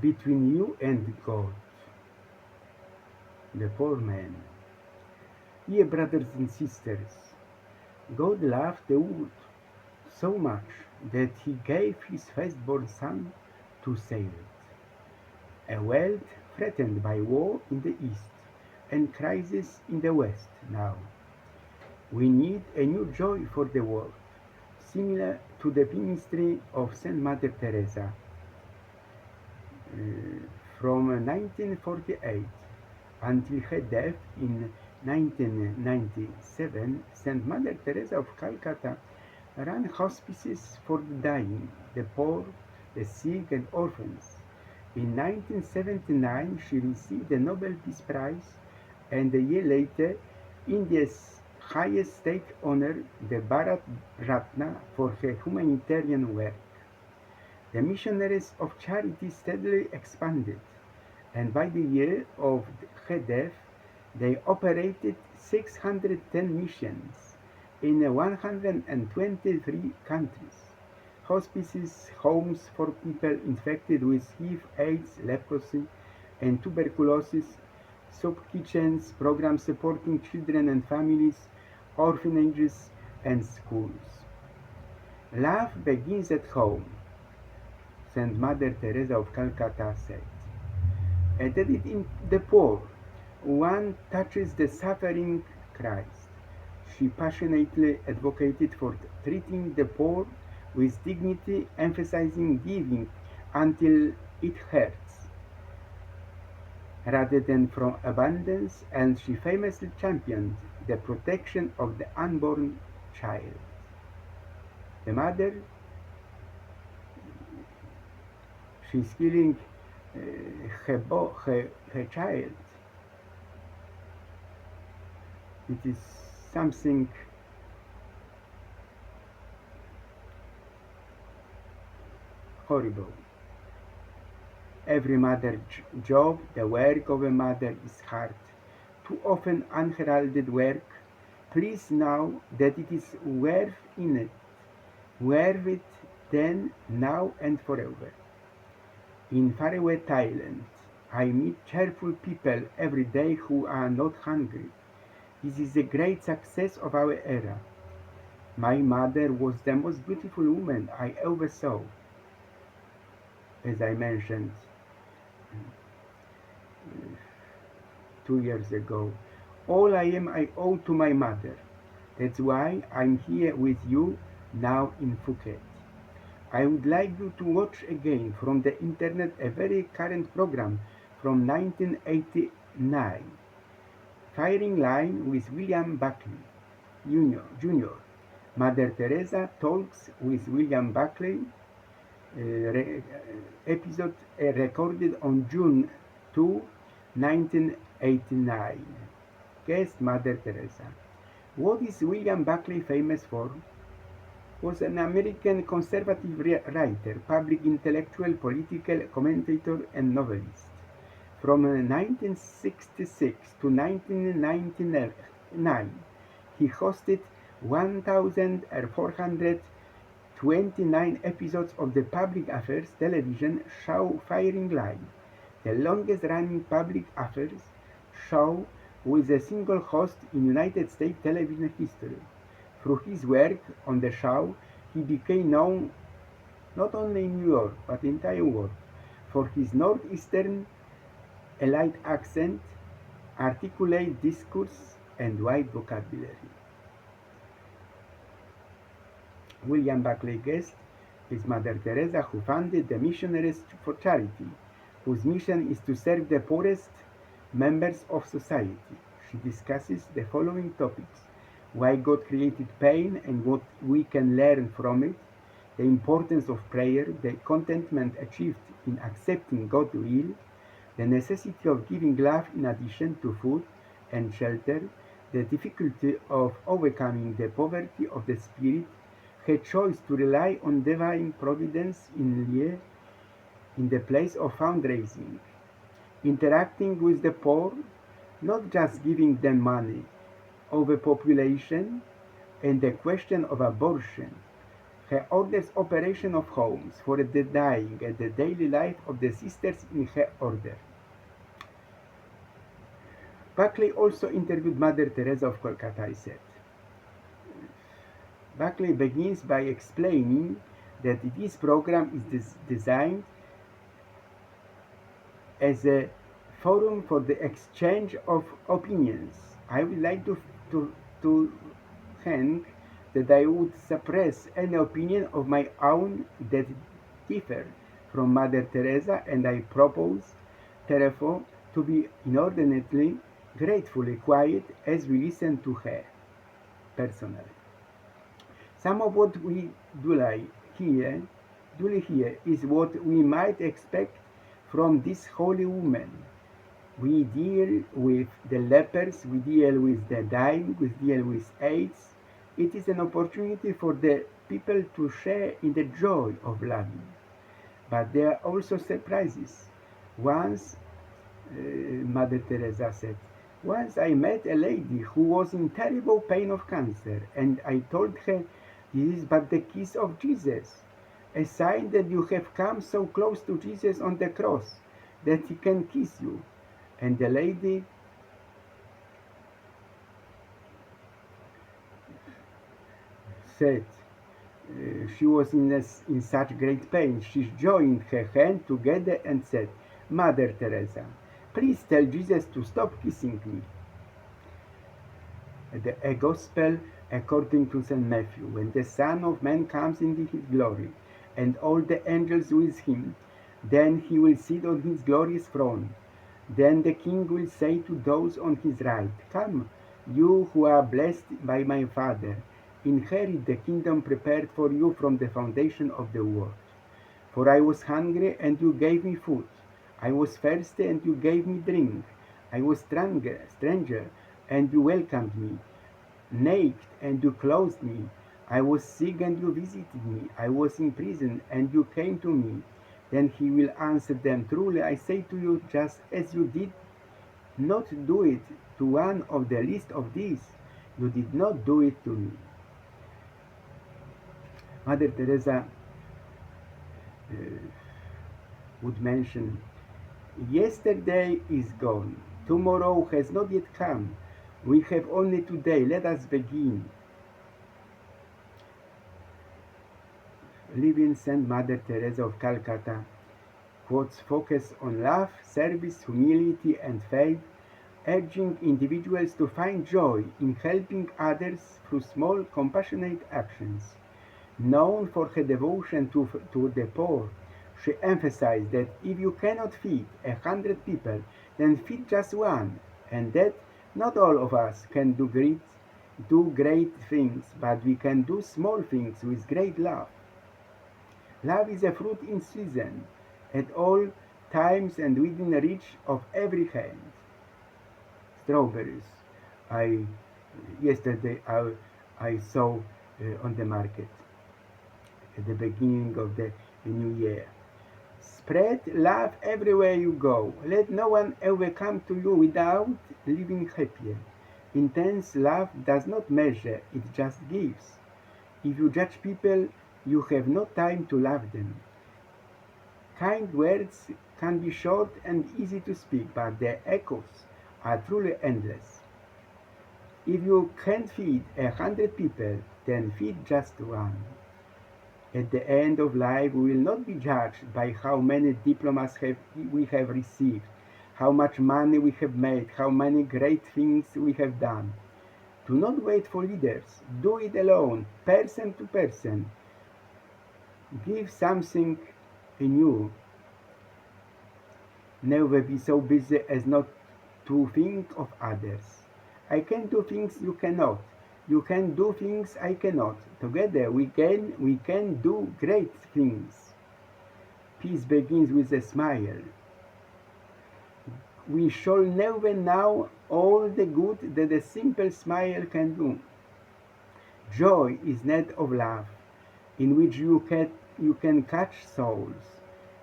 between you and God. The poor man. Ye brothers and sisters, God loved the world so much that he gave his firstborn son to save it. A world threatened by war in the east and crisis in the west now. We need a new joy for the world, similar to the ministry of Saint Mother Teresa. From 1948 until her death in 1997, Saint Mother Teresa of Calcutta ran hospices for the dying, the poor, the sick, and orphans. In 1979, she received the Nobel Peace Prize, and a year later, India's highest state honor, the Bharat Ratna, for her humanitarian work. The missionaries of charity steadily expanded, and by the year of her death, they operated 610 missions in 123 countries. Hospices, homes for people infected with HIV, AIDS, leprosy, and tuberculosis, soup kitchens, programs supporting children and families, orphanages, and schools. Love begins at home, Saint Mother Teresa of Calcutta said. And that it in the poor, one touches the suffering Christ. She passionately advocated for treating the poor with dignity, emphasizing giving until it hurts, rather than from abundance, and she famously championed the protection of the unborn child. The mother, she's killing her child. It is something horrible. Every mother's job, the work of a mother, is hard, too often unheralded work. Please know that it is worth it then, now, and forever. In faraway Thailand, I meet cheerful people every day who are not hungry. This is a great success of our era. My mother was the most beautiful woman I ever saw, as I mentioned 2 years ago. All I am I owe to my mother. That's why I'm here with you now in Phuket. I would like you to watch again from the internet a very current program from 1989, Firing Line with William Buckley Jr. Mother Teresa talks with William Buckley, episode recorded on June 2, 1989. Guest Mother Teresa. What is William Buckley famous for? Was an American conservative writer, public intellectual, political commentator, and novelist. From 1966 to 1999, he hosted 1,429 episodes of the public affairs television show Firing Line, the longest running public affairs show with a single host in United States television history. Through his work on the show, he became known not only in New York but in the entire world for his northeastern elite accent, articulate discourse, and wide vocabulary. William Buckley Guest is Mother Teresa, who founded the Missionaries for Charity, whose mission is to serve the poorest members of society. She discusses the following topics: why God created pain and what we can learn from it, the importance of prayer, the contentment achieved in accepting God's will, the necessity of giving love in addition to food and shelter, the difficulty of overcoming the poverty of the spirit, her choice to rely on divine providence in the place of fundraising, interacting with the poor, not just giving them money, overpopulation, and the question of abortion, Her orders operation of homes for the dying and the daily life of the sisters in her order. Buckley also interviewed Mother Teresa of Calcutta, I said. Buckley begins by explaining that this program is designed as a forum for the exchange of opinions. I would like to hint that I would suppress any opinion of my own that differ from Mother Teresa, and I propose, therefore, to be inordinately, gratefully quiet as we listen to her personally. Some of what we duly hear is what we might expect from this holy woman. We deal with the lepers, we deal with the dying, we deal with AIDS. It is an opportunity for the people to share in the joy of loving. But there are also surprises. Once, Mother Teresa said, once I met a lady who was in terrible pain of cancer, and I told her, this is but the kiss of Jesus, a sign that you have come so close to Jesus on the cross that he can kiss you. And the lady said she was in such great pain. She joined her hands together and said, Mother Teresa, please tell Jesus to stop kissing me. A Gospel according to St. Matthew. When the Son of Man comes in his glory, and all the angels with him, then he will sit on his glorious throne. Then the King will say to those on his right, come, you who are blessed by my Father, inherit the kingdom prepared for you from the foundation of the world. For I was hungry, and you gave me food. I was thirsty, and you gave me drink. I was stranger, and you welcomed me. Naked, and you clothed me. I was sick, and you visited me. I was in prison, and you came to me. Then he will answer them, truly I say to you, just as you did not do it to one of the least of these, you did not do it to me. Mother Teresa would mention, yesterday is gone, tomorrow has not yet come, we have only today, let us begin. Living Saint Mother Teresa of Calcutta quotes focus on love, service, humility, and faith, urging individuals to find joy in helping others through small, compassionate actions. Known for her devotion to the poor, she emphasized that if you cannot feed 100 people, then feed just one, and that not all of us can do great things, but we can do small things with great love. Love is a fruit in season, at all times and within reach of every hand. Strawberries. Yesterday I saw on the market at the beginning of the new year. Spread love everywhere you go. Let no one ever come to you without leaving happier. Intense love does not measure, it just gives. If you judge people, you have no time to love them. Kind words can be short and easy to speak, but their echoes are truly endless. If you can't feed 100 people, then feed just one. At the end of life, we will not be judged by how many diplomas we have received, how much money we have made, how many great things we have done. Do not wait for leaders. Do it alone, person to person. Give something new. Never be so busy as not to think of others. I can do things you cannot. You can do things I cannot. Together we can do great things. Peace begins with a smile. We shall never know all the good that a simple smile can do. Joy is net of love, in which you can catch souls.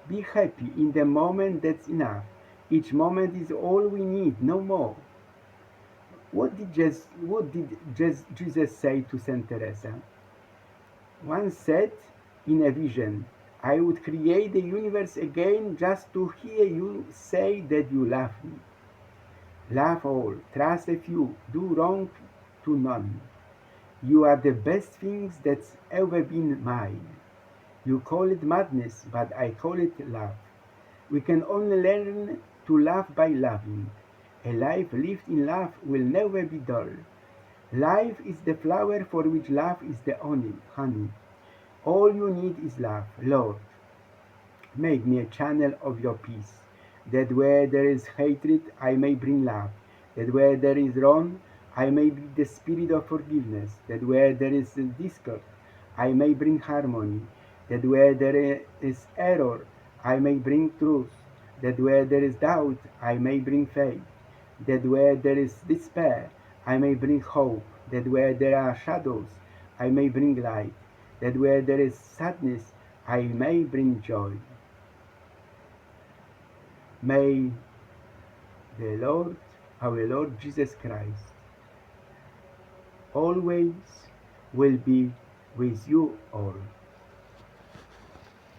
Be happy in the moment, that's enough. Each moment is all we need, no more. What did Jesus say to Saint Teresa? once said in a vision, I would create the universe again just to hear you say that you love me. Love all, trust a few, do wrong to none. You are the best things that's ever been mine. You call it madness, but I call it love. We can only learn to love by loving. A life lived in love will never be dull. Life is the flower for which love is the honey. All you need is love. Lord, make me a channel of your peace, that where there is hatred I may bring love, that where there is wrong I may be the spirit of forgiveness, that where there is discord I may bring harmony, that where there is error I may bring truth, that where there is doubt I may bring faith, that where there is despair I may bring hope, that where there are shadows I may bring light, that where there is sadness I may bring joy. May the Lord, our Lord Jesus Christ, always will be with you all.